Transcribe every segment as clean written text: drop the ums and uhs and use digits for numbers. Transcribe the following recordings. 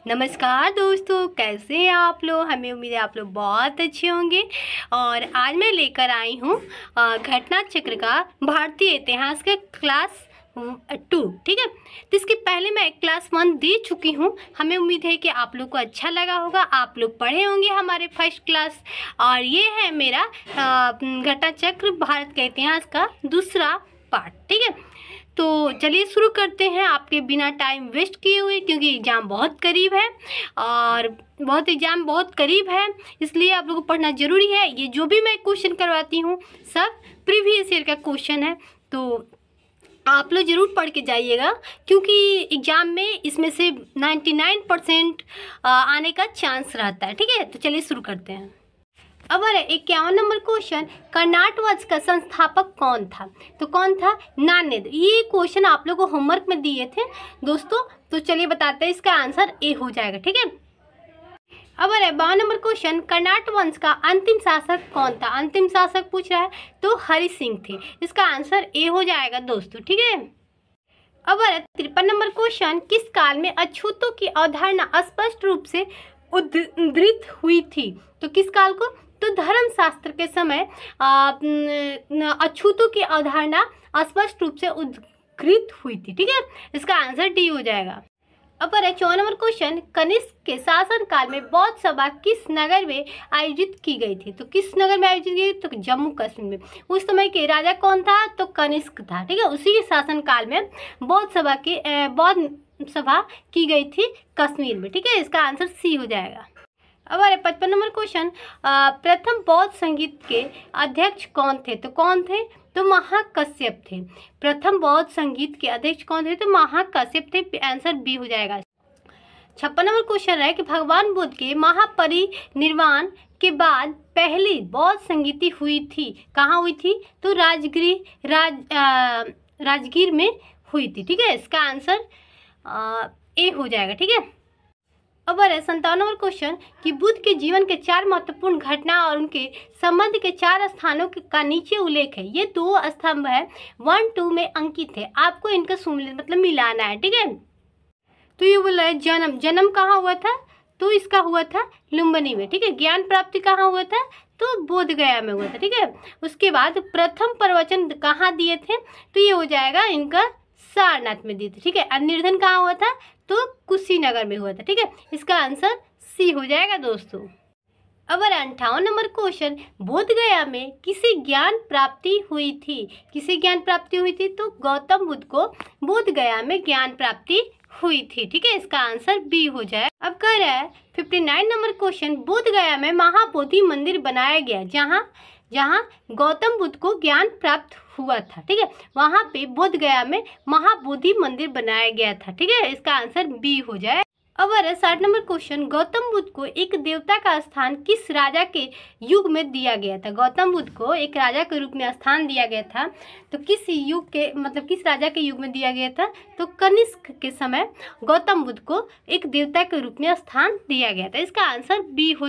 नमस्कार दोस्तों, कैसे हैं आप लोग। हमें उम्मीद है आप लोग बहुत अच्छे होंगे। और आज मैं लेकर आई हूँ घटना चक्र का भारतीय इतिहास के क्लास 2। ठीक है, तो इसके पहले मैं क्लास 1 दे चुकी हूँ। हमें उम्मीद है कि आप लोग को अच्छा लगा होगा, आप लोग पढ़े होंगे हमारे फर्स्ट क्लास। और ये है मेरा घटना चक्र भारत के इतिहास का दूसरा पार्ट। ठीक है, तो चलिए शुरू करते हैं आपके बिना टाइम वेस्ट किए हुए, क्योंकि एग्ज़ाम बहुत करीब है और एग्ज़ाम बहुत करीब है, इसलिए आप लोगों को पढ़ना ज़रूरी है। ये जो भी मैं क्वेश्चन करवाती हूँ सब प्रीवियस ईयर का क्वेश्चन है, तो आप लोग ज़रूर पढ़ के जाइएगा, क्योंकि एग्ज़ाम में इसमें से 99% आने का चांस रहता है। ठीक है, तो चलिए शुरू करते हैं। अब 51 नंबर क्वेश्चन, कर्नाट वंश का संस्थापक कौन था? तो कौन था? नान्यद। ये क्वेश्चन आप लोगों को होमवर्क में दिए थे दोस्तों, तो चलिए बताते हैं, इसका आंसर ए हो जाएगा। ठीक है, अब 52 नंबर क्वेश्चन, कर्नाट वंश का अंतिम शासक कौन था? अंतिम शासक पूछ रहा है, तो हरि सिंह थे। इसका आंसर ए हो जाएगा दोस्तों। ठीक है, अब 53 नंबर क्वेश्चन, किस काल में अछूतों की अवधारणा स्पष्ट रूप से उद्धृत हुई थी? तो किस काल को? तो धर्मशास्त्र के समय अछूतों की अवधारणा स्पष्ट रूप से उद्धृत हुई थी। ठीक है, इसका आंसर डी हो जाएगा। अब 54 नंबर क्वेश्चन, कनिष्क के शासन काल में बौद्ध सभा किस नगर में आयोजित की गई थी? तो किस नगर में आयोजित की गई? तो जम्मू कश्मीर में। उस समय के राजा कौन था? तो कनिष्क था। ठीक है, उसी के शासन काल में बौद्ध सभा की गई थी कश्मीर में। ठीक है, इसका आंसर सी हो जाएगा। अब 55 नंबर क्वेश्चन, प्रथम बौद्ध संगीत के अध्यक्ष कौन थे? तो कौन थे? तो महाकश्यप थे। प्रथम बौद्ध संगीत के अध्यक्ष कौन थे? तो महाकश्यप थे। आंसर बी हो जाएगा। 56 नंबर क्वेश्चन है कि भगवान बुद्ध के महापरिनिर्वाण के बाद पहली बौद्ध संगीति हुई थी, कहाँ हुई थी? तो राजगीर में हुई थी। ठीक है, इसका आंसर ए हो जाएगा। ठीक है, अब 57 नंबर क्वेश्चन कि बुद्ध के जीवन के 4 महत्वपूर्ण घटना और उनके संबंध के 4 स्थानों का नीचे उल्लेख है। ये 2 स्तंभ है 1-2 में अंकित है, आपको इनका मतलब मिलाना है। ठीक है, तो ये बोल रहा है जन्म कहाँ हुआ था? तो इसका हुआ था लुम्बिनी में। ठीक है, ज्ञान प्राप्ति कहाँ हुआ था? तो बोध गया में हुआ था। ठीक है, उसके बाद प्रथम प्रवचन कहाँ दिए थे? तो ये हो जाएगा इनका सारनाथ में दिए थे। ठीक है, निर्धन कहाँ हुआ था? तो कुशीनगर में हुआ था। ठीक है, इसका आंसर सी हो जाएगा दोस्तों। अब 58 नंबर क्वेश्चन, बोध गया में किसे ज्ञान प्राप्ति हुई थी? किसे ज्ञान प्राप्ति हुई थी? तो गौतम बुद्ध को बोध गया में ज्ञान प्राप्ति हुई थी। ठीक है, इसका आंसर बी हो जाए। अब कह रहा है 59 नंबर क्वेश्चन, बोध गया में महाबोधि मंदिर बनाया गया जहाँ गौतम बुद्ध को ज्ञान प्राप्त हुआ था। ठीक है, वहाँ पे बोध गया में महाबोधि मंदिर बनाया गया था। ठीक है, इसका आंसर बी हो जाए। अब 60 नंबर क्वेश्चन, गौतम बुद्ध को एक देवता का स्थान किस राजा के युग में दिया गया था? गौतम बुद्ध को एक राजा के रूप में स्थान दिया गया था, तो किस युग के किस राजा के युग में दिया गया था? तो कनिष्क के समय गौतम बुद्ध को एक देवता के रूप में स्थान दिया गया था। इसका आंसर बी हो।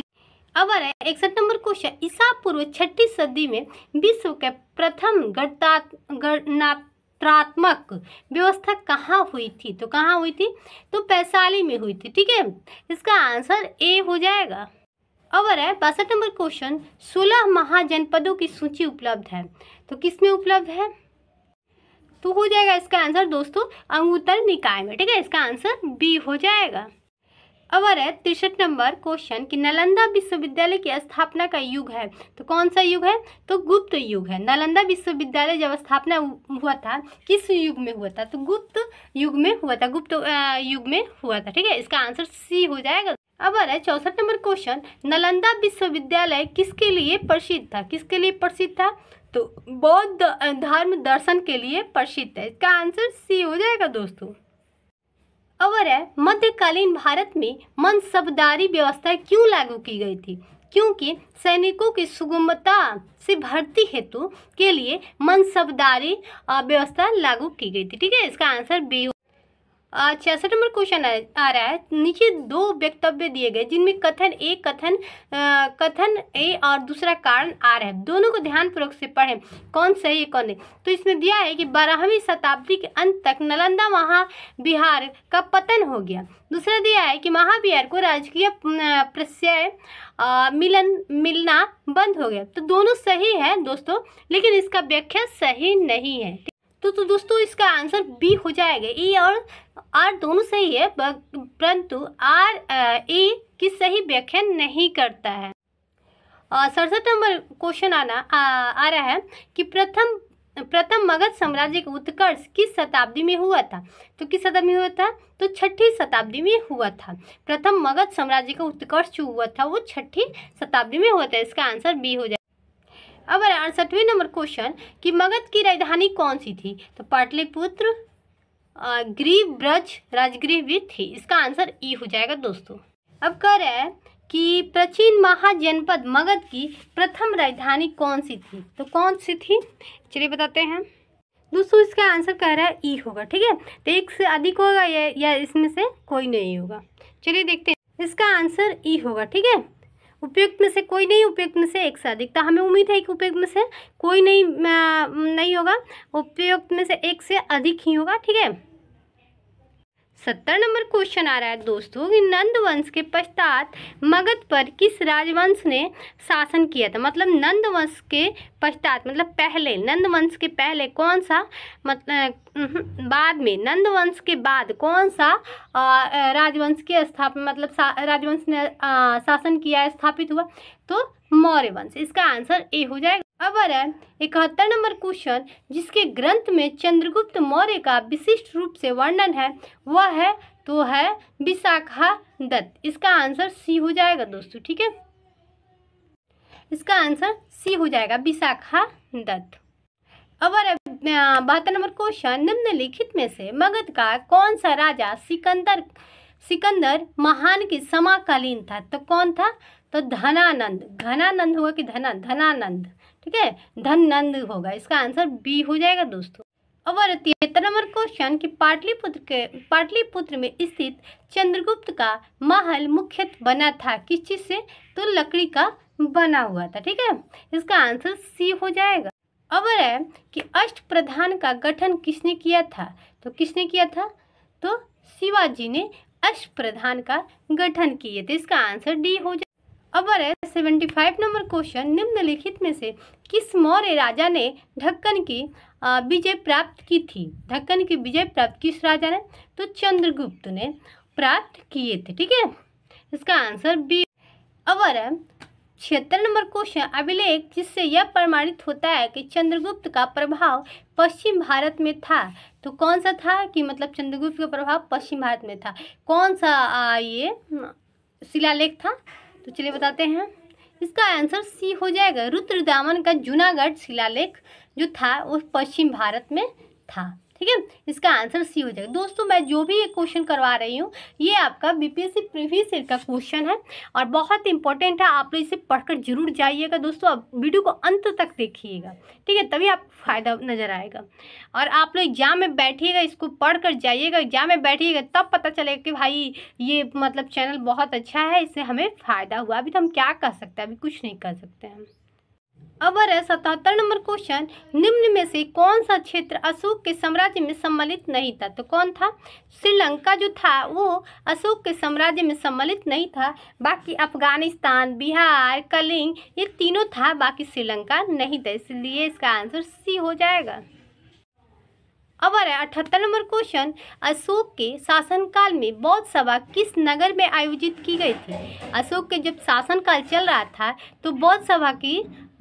अब 61 नंबर क्वेश्चन, ईसा पूर्व 6ठी सदी में विश्व के प्रथम गणनात्मक व्यवस्था कहाँ हुई थी? तो कहाँ हुई थी? तो वैशाली में हुई थी। ठीक है, इसका आंसर ए हो जाएगा। अब 62 नंबर क्वेश्चन, 16 महाजनपदों की सूची उपलब्ध है, तो किस में उपलब्ध है? तो हो जाएगा इसका आंसर दोस्तों अंगुत्तर निकाय में। ठीक है, इसका आंसर बी हो जाएगा। अब 63 नंबर क्वेश्चन कि नालंदा विश्वविद्यालय की स्थापना का युग है, तो कौन सा युग है? तो गुप्त युग है। नालंदा विश्वविद्यालय जब स्थापना हुआ था किस युग में हुआ था? तो गुप्त युग में हुआ था। गुप्त युग में हुआ था। ठीक है, इसका आंसर सी हो जाएगा। अब 64 नंबर क्वेश्चन, नालंदा विश्वविद्यालय किसके लिए प्रसिद्ध था? किसके लिए प्रसिद्ध था? तो बौद्ध धर्म दर्शन के लिए प्रसिद्ध है। इसका आंसर सी हो जाएगा दोस्तों। अब मध्यकालीन भारत में मनसबदारी व्यवस्था क्यों लागू की गई थी? क्योंकि सैनिकों की सुगमता से भर्ती हेतु के लिए मनसबदारी व्यवस्था लागू की गई थी। ठीक है, इसका आंसर बी। 66 नंबर क्वेश्चन आ रहा है। नीचे दो वक्तव्य दिए गए जिनमें कथन ए और दूसरा कारण आर है। दोनों को ध्यानपूर्वक से पढ़ें, कौन सही है कौन नहीं। तो इसमें दिया है कि 12वीं शताब्दी के अंत तक नालंदा महाविहार का पतन हो गया। दूसरा दिया है कि महाविहार को राजकीय प्रत्यय मिलना बंद हो गया। तो दोनों सही है दोस्तों, लेकिन इसका व्याख्या सही नहीं है। तो दोस्तों इसका आंसर बी हो जाएगा। ए और आर दोनों सही है, परंतु आर ए की सही व्याख्या नहीं करता है। 67 नंबर क्वेश्चन आ रहा है कि प्रथम मगध साम्राज्य का उत्कर्ष किस शताब्दी में हुआ था। तो किस शताब्दी में हुआ था? तो 6ठी शताब्दी में हुआ था। प्रथम मगध साम्राज्य का उत्कर्ष जो हुआ था वो 6ठी शताब्दी में हुआ था। इसका आंसर बी हो जाएगा। अब 68वें नंबर क्वेश्चन कि मगध की राजधानी कौन सी थी। तो पाटलिपुत्र, ग्रीव, ब्रज, राजगृह भी थी। इसका आंसर ई हो जाएगा दोस्तों। अब कह रहा है कि प्राचीन महाजनपद मगध की प्रथम राजधानी कौन सी थी। तो कौन सी थी, चलिए बताते हैं दोस्तों। इसका आंसर कह रहा है ई होगा, ठीक है। तो एक से अधिक होगा या इसमें से कोई नहीं होगा। चलिए देखते हैं, इसका आंसर ई होगा, ठीक है। उपयुक्त में से कोई नहीं, उपयुक्त में से एक से अधिक। तो हमें उम्मीद है कि उपयुक्त में से कोई नहीं होगा, उपयुक्त में से एक से अधिक ही होगा, ठीक है। 70 नंबर क्वेश्चन आ रहा है दोस्तों कि नंद वंश के पश्चात मगध पर किस राजवंश ने शासन किया था। मतलब नंद वंश के पश्चात मतलब पहले, नंद वंश के पहले कौन सा, मतलब बाद में नंद वंश के बाद कौन सा राजवंश की स्थापना, मतलब राजवंश ने शासन किया है, स्थापित हुआ। तो मौर्य वंश। इसका आंसर ए हो जाएगा। अब आ रहा है 71 नंबर क्वेश्चन जिसके ग्रंथ में चंद्रगुप्त मौर्य का विशिष्ट रूप से वर्णन है वह है विशाखा दत्त। इसका आंसर सी हो जाएगा दोस्तों, ठीक है। इसका आंसर सी हो जाएगा, विशाखा दत्त। अब 72 नंबर क्वेश्चन निम्नलिखित में से मगध का कौन सा राजा सिकंदर महान के समकालीन था। तो कौन था? तो धनानंद। घनानंद होगा कि धनानंद, ठीक है, धननंद होगा। इसका आंसर बी हो जाएगा दोस्तों। अब 73 नंबर क्वेश्चन कि पाटलिपुत्र में स्थित चंद्रगुप्त का महल मुख्यतः बना था किस चीज से। तो लकड़ी का बना हुआ था, ठीक है। इसका आंसर सी हो जाएगा। अब है कि अष्टप्रधान का गठन किसने किया था। तो किसने किया था? तो शिवाजी ने अष्टप्रधान का गठन किए थे। इसका आंसर डी हो जाएगा। अब है 75 नंबर क्वेश्चन निम्नलिखित में से किस मौर्य राजा ने ढक्कन की विजय प्राप्त की थी। ढक्कन की विजय प्राप्त किस राजा ने? तो चंद्रगुप्त ने प्राप्त किए थे, ठीक है। इसका आंसर बी। अब 76 नंबर क्वेश्चन अभिलेख जिससे यह प्रमाणित होता है कि चंद्रगुप्त का प्रभाव पश्चिम भारत में था। तो कौन सा था कि मतलब चंद्रगुप्त का प्रभाव पश्चिम भारत में था। कौन सा ये शिलालेख था? तो चलिए बताते हैं। इसका आंसर सी हो जाएगा। रुद्रदामन का जूनागढ़ शिलालेख जो था वो पश्चिम भारत में था, ठीक है। इसका आंसर सी हो जाएगा। दोस्तों मैं जो भी ये क्वेश्चन करवा रही हूँ ये आपका बीपीएससी प्रीवियस ईयर का क्वेश्चन है और बहुत इंपॉर्टेंट है। आप लोग इसे पढ़कर जरूर जाइएगा दोस्तों। आप वीडियो को अंत तक देखिएगा, ठीक है, तभी आपको फायदा नजर आएगा। और आप लोग एग्जाम में बैठिएगा, इसको पढ़कर जाइएगा। एग्जाम में बैठिएगा तब पता चलेगा कि भाई ये मतलब चैनल बहुत अच्छा है, इससे हमें फ़ायदा हुआ। अभी तो हम क्या कर सकते हैं, अभी कुछ नहीं कर सकते हैं। अब 77 नंबर क्वेश्चन निम्न में से कौन सा क्षेत्र अशोक के साम्राज्य में सम्मिलित नहीं था। तो कौन था? श्रीलंका जो था वो अशोक के साम्राज्य में सम्मिलित नहीं था। बाकी अफगानिस्तान, बिहार, कलिंग ये तीनों था, बाकी श्रीलंका नहीं था। इसलिए इसका आंसर सी हो जाएगा। अब 78 नंबर क्वेश्चन अशोक के शासनकाल में बौद्ध सभा किस नगर में आयोजित की गई थी। अशोक के जब शासनकाल चल रहा था तो बौद्ध सभा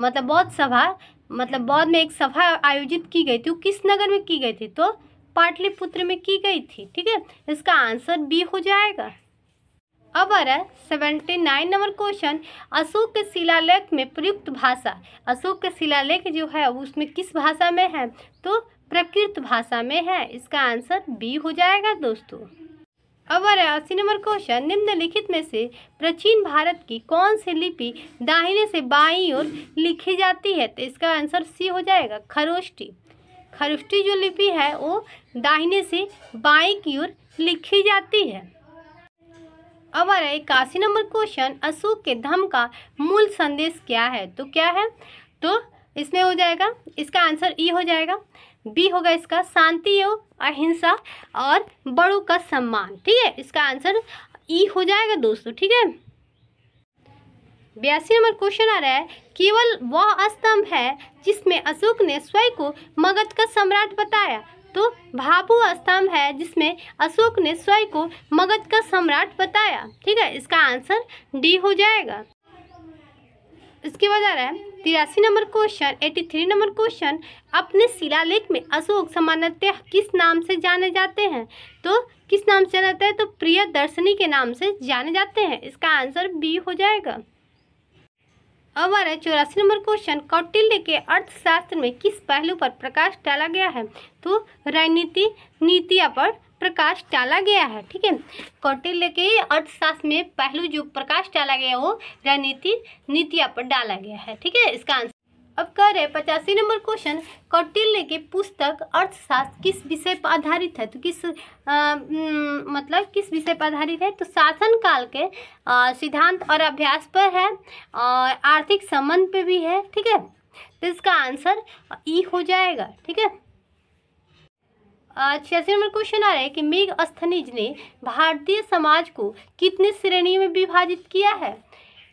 बौद्ध में एक सभा आयोजित की गई थी। वो किस नगर में की गई थी? तो पाटलिपुत्र में की गई थी, ठीक है। इसका आंसर बी हो जाएगा। अब 79 नंबर क्वेश्चन अशोक के शिलालेख में प्रयुक्त भाषा। अशोक के शिलालेख जो है उसमें किस भाषा में है? तो प्राकृत भाषा में है। इसका आंसर बी हो जाएगा दोस्तों। अब 80 नंबर क्वेश्चन निम्नलिखित में से प्राचीन भारत की कौन सी लिपि दाहिने से बाईं ओर लिखी जाती है? तो इसका आंसर सी हो जाएगा, खरोष्टी। खरोष्टी जो लिपि है वो दाहिने से बाईं की ओर लिखी जाती है। अब आ रहा है 81 नंबर क्वेश्चन, अशोक के धम्म का मूल संदेश क्या है? तो क्या है? तो इसमें हो जाएगा, इसका आंसर ई हो जाएगा। बी होगा इसका शांति एवं अहिंसा और बड़ों का सम्मान। ठीक है, इसका आंसर ई हो जाएगा दोस्तों। ठीक है, 82 नंबर क्वेश्चन आ रहा है, केवल वह स्तंभ है जिसमें अशोक ने स्वयं को मगध का सम्राट बताया। तो भाभु स्तंभ है जिसमें अशोक ने स्वयं को मगध का सम्राट बताया। ठीक है, इसका आंसर डी हो जाएगा। इसके बाद आ रहा है 83 नंबर क्वेश्चन, 83 नंबर क्वेश्चन, अपने शिलालेख में अशोक सामान्यतः किस नाम से जाने जाते हैं? तो किस नाम से जाना जाता है? तो प्रियदर्शनी के नाम से जाने जाते हैं। इसका आंसर बी हो जाएगा। अब आ रहा है 84 नंबर क्वेश्चन, कौटिल्य के अर्थशास्त्र में किस पहलू पर प्रकाश डाला गया है? तो राजनीति नीतियाँ पर प्रकाश डाला गया है। ठीक है, कौटिल्य के अर्थशास्त्र में पहलू जो प्रकाश डाला गया वो राजनीति नीतियाँ पर डाला गया है। ठीक है, इसका आंसर। अब कह रहे 85 नंबर क्वेश्चन, कौटिल्य की पुस्तक अर्थशास्त्र किस विषय पर आधारित है? तो किस मतलब किस विषय पर आधारित है? तो शासन काल के सिद्धांत और अभ्यास पर है और आर्थिक संबंध पे भी है। ठीक है, तो इसका आंसर ई हो जाएगा। ठीक है, 86 नंबर क्वेश्चन आ रहा है कि मेगस्थनीज ने भारतीय समाज को कितने श्रेणियों में विभाजित किया है?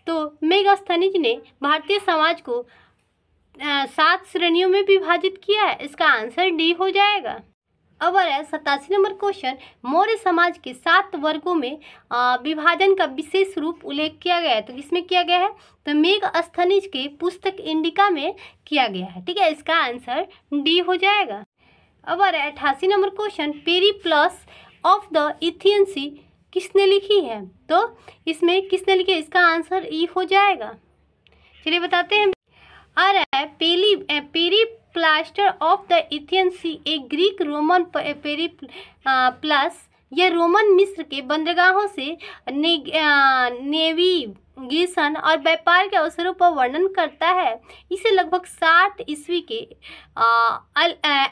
तो मेगस्थनीज ने भारतीय समाज को 7 श्रेणियों में विभाजित किया है। इसका आंसर डी हो जाएगा। अब आ रहा है 87 नंबर क्वेश्चन, मौर्य समाज के 7 वर्गों में विभाजन का विशेष रूप उल्लेख किया गया है। तो किसमें किया गया है? तो मेगस्थनीज के पुस्तक इंडिका में किया गया है। ठीक है, इसका आंसर डी हो जाएगा। अब आ रहा है 88 number question, Periplus of the Erythraean Sea किसने लिखी है? तो इसमें किसने लिखी है? इसका आंसर ई हो जाएगा। चलिए बताते हैं। आ रहा है Periplus of the Erythraean Sea, a Greek Roman Periplus, यह रोमन मिस्र के बंदरगाहों से नेविगेशन और व्यापार के अवसरों पर वर्णन करता है। इसे लगभग 60 ईस्वी के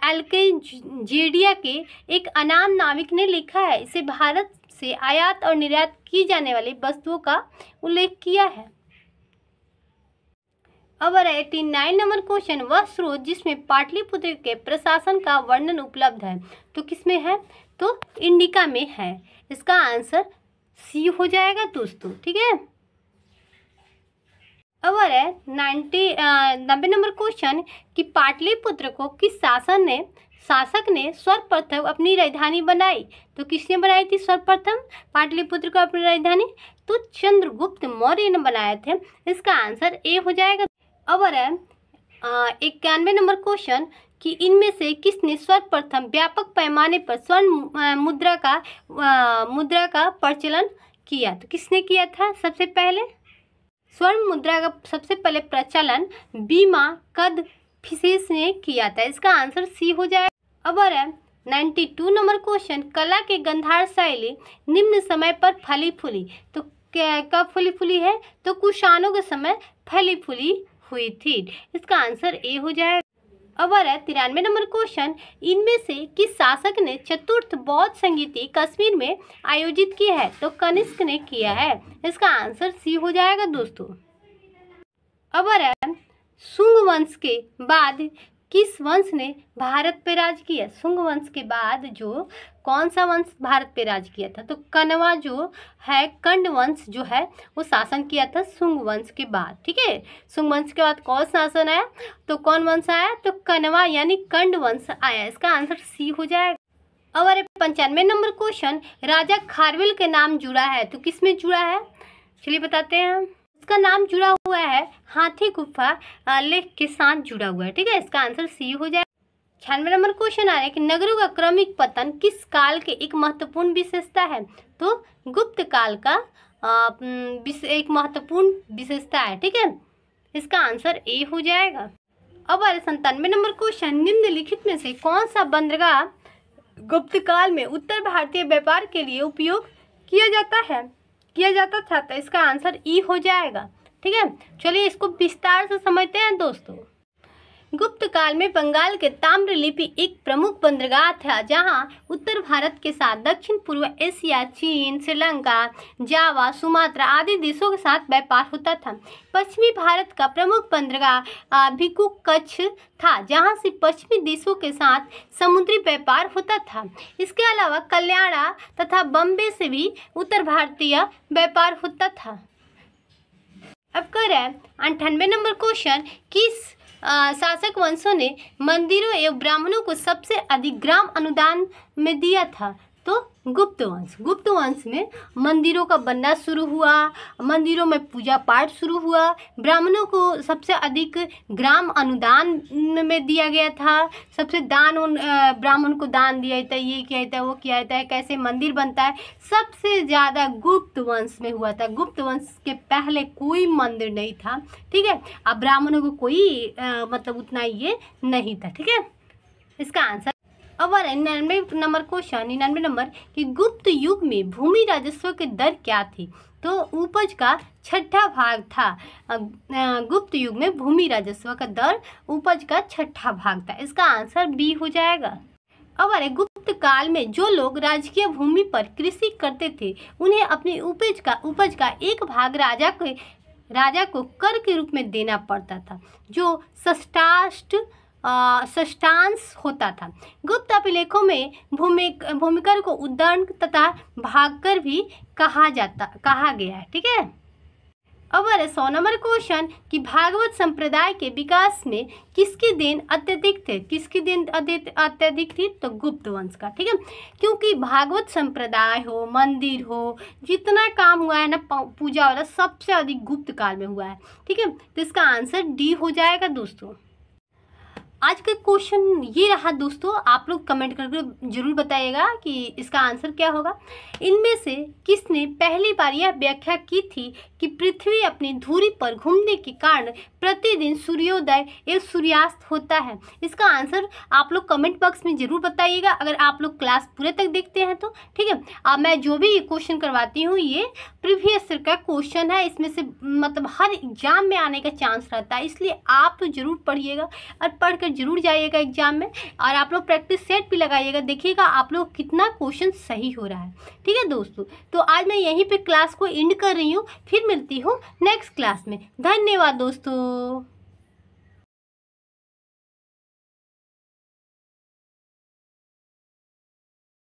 अल्केजेडिया के एक अनाम नाविक ने लिखा है। इसे भारत से आयात और निर्यात की जाने वाली वस्तुओं का उल्लेख किया है। अब 89 नंबर क्वेश्चन, वह स्रोत जिसमें पाटलिपुत्र के प्रशासन का वर्णन उपलब्ध है। तो किसमें है? तो इंडिका में है। इसका आंसर सी हो जाएगा दोस्तों। ठीक है, अब 90 नंबर क्वेश्चन कि पाटलिपुत्र को किस शासक ने सर्वप्रथम अपनी राजधानी बनाई? तो किसने बनाई थी सर्वप्रथम पाटलिपुत्र को अपनी राजधानी? तो चंद्रगुप्त मौर्य ने बनाए थे। इसका आंसर ए हो जाएगा। अब 91 नंबर क्वेश्चन कि इनमें से किसने सर्वप्रथम व्यापक पैमाने पर स्वर्ण मुद्रा का प्रचलन किया? तो किसने किया था सबसे पहले? स्वर्ण मुद्रा का सबसे पहले प्रचलन बीमा कदफिसेस ने किया था। इसका आंसर सी हो जाएगा। अब 92 नंबर क्वेश्चन, कला के गंधार शैली निम्न समय पर फली फूली। तो कब फली फूली है? तो कुषाणों के समय फली फूली हुई थी। इसका आंसर ए हो जाएगा। अब 93 नंबर क्वेश्चन, इनमें से किस शासक ने चतुर्थ बौद्ध संगीति कश्मीर में आयोजित की है? तो कनिष्क ने किया है। इसका आंसर सी हो जाएगा दोस्तों। अब शुंग वंश के बाद किस वंश ने भारत पे राज किया? शुंग वंश के बाद जो कौन सा वंश भारत पे राज किया था? तो कण्वा जो है, कंड वंश जो है वो शासन किया था शुंग वंश के बाद। ठीक है, शुंग वंश के बाद कौन शासन आया? तो कौन वंश आया? तो कण्वा यानी कंड वंश आया। इसका आंसर सी हो जाएगा। अब 95 नंबर क्वेश्चन, राजा खारवेल के नाम जुड़ा है। तो किस में जुड़ा है? चलिए बताते हैं। इसका नाम जुड़ा हुआ है हाथी गुफा लेख के साथ जुड़ा हुआ है। ठीक है, इसका आंसर सी हो जाए। 96 नंबर क्वेश्चन आ रहा है कि नगरों का क्रमिक पतन किस काल के एक महत्वपूर्ण विशेषता है? तो गुप्त काल का एक महत्वपूर्ण विशेषता है। ठीक है, इसका आंसर ए हो जाएगा। अब 97 नंबर क्वेश्चन, निम्नलिखित में से कौन सा बंदरगाह गुप्त काल में उत्तर भारतीय व्यापार के लिए उपयोग किया जाता था? तो इसका आंसर ई हो जाएगा। ठीक है, चलिए इसको विस्तार से समझते हैं दोस्तों। गुप्त काल में बंगाल के ताम्रलिपि एक प्रमुख बंदरगाह था, जहां उत्तर भारत के साथ दक्षिण पूर्व एशिया, चीन, श्रीलंका, जावा, सुमात्रा आदि देशों के साथ व्यापार होता था। पश्चिमी भारत का प्रमुख बंदरगाह भिक्कू कच्छ था, जहां से पश्चिमी देशों के साथ समुद्री व्यापार होता था। इसके अलावा कल्याणा तथा बम्बे से भी उत्तर भारतीय व्यापार होता था। अब करें 98 नंबर क्वेश्चन, किस शासक वंशों ने मंदिरों एवं ब्राह्मणों को सबसे अधिक ग्राम अनुदान में दिया था? तो गुप्त वंश। गुप्त वंश में मंदिरों का बनना शुरू हुआ, मंदिरों में पूजा पाठ शुरू हुआ, ब्राह्मणों को सबसे अधिक ग्राम अनुदान में दिया गया था, सबसे दान ब्राह्मण को दान दिया जाता है, ये किया जाता है, वो किया जाता है, कैसे मंदिर बनता है, सबसे ज़्यादा गुप्त वंश में हुआ था। गुप्त वंश के पहले कोई मंदिर नहीं था, ठीक है। अब ब्राह्मणों को कोई मतलब उतना ये नहीं था, ठीक है। इसका आंसर अब 99 नंबर क्वेश्चन, 99 नंबर कि गुप्त युग में भूमि राजस्व की दर क्या थी? तो उपज का छठा भाग था। गुप्त युग में भूमि राजस्व का दर उपज का छठा भाग था। इसका आंसर बी हो जाएगा। अब गुप्त काल में जो लोग राजकीय भूमि पर कृषि करते थे, उन्हें अपनी उपज का एक भाग राजा को कर के रूप में देना पड़ता था, जो षष्ठांश होता था। गुप्त अभिलेखों में भूमिकर को उद्दंड तथा भागकर भी कहा गया है, ठीक है। अब 100 नंबर क्वेश्चन कि भागवत संप्रदाय के विकास में किसकी देन अत्यधिक थे? किसकी देन अत्यधिक थी? तो गुप्त वंश का, ठीक है। क्योंकि भागवत संप्रदाय हो, मंदिर हो, जितना काम हुआ है ना पूजा वाला, सबसे अधिक गुप्त काल में हुआ है, ठीक है। तो इसका आंसर डी हो जाएगा दोस्तों। आज का क्वेश्चन ये रहा दोस्तों, आप लोग कमेंट करके जरूर बताइएगा कि इसका आंसर क्या होगा। इनमें से किसने पहली बार यह व्याख्या की थी कि पृथ्वी अपनी धुरी पर घूमने के कारण प्रतिदिन सूर्योदय एवं सूर्यास्त होता है? इसका आंसर आप लोग कमेंट बॉक्स में जरूर बताइएगा, अगर आप लोग क्लास पूरे तक देखते हैं तो, ठीक है। अब मैं जो भी क्वेश्चन करवाती हूँ ये प्रीवियस ईयर का क्वेश्चन है, इसमें से मतलब हर एग्जाम में आने का चांस रहता है, इसलिए आप तो जरूर पढ़िएगा और पढ़कर जरूर जाइएगा एग्जाम में। और आप लोग प्रैक्टिस सेट भी लगाइएगा, देखिएगा आप लोग कितना क्वेश्चन सही हो रहा है, ठीक है दोस्तों। तो आज मैं यहीं पे क्लास को एंड कर रही हूँ, फिर मिलती हूँ नेक्स्ट क्लास में। धन्यवाद दोस्तों।